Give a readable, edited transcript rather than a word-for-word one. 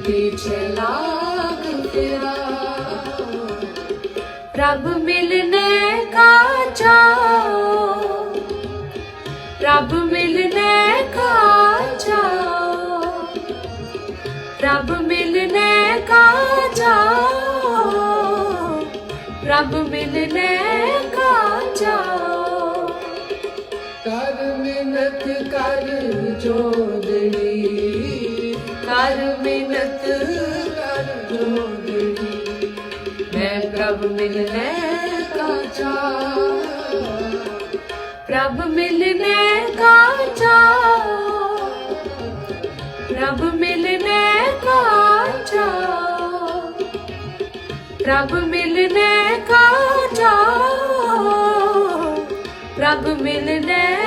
पीछे लाग फिरा। प्रभ मिलने का चाओ, प्रभ मिलने का चाओ, प्रभ मिलने का चाओ, प्रभ मिलने का चाओ। कर मिन्नत कर जोदड़ी, कर मिन्नत कर जोदड़ी, मैं प्रभ मिलने का चाओ, प्रभ मिलने का चाओ, प्रभ मिलने का चाओ, प्रभ मिलने का चाओ, प्रभ मिलने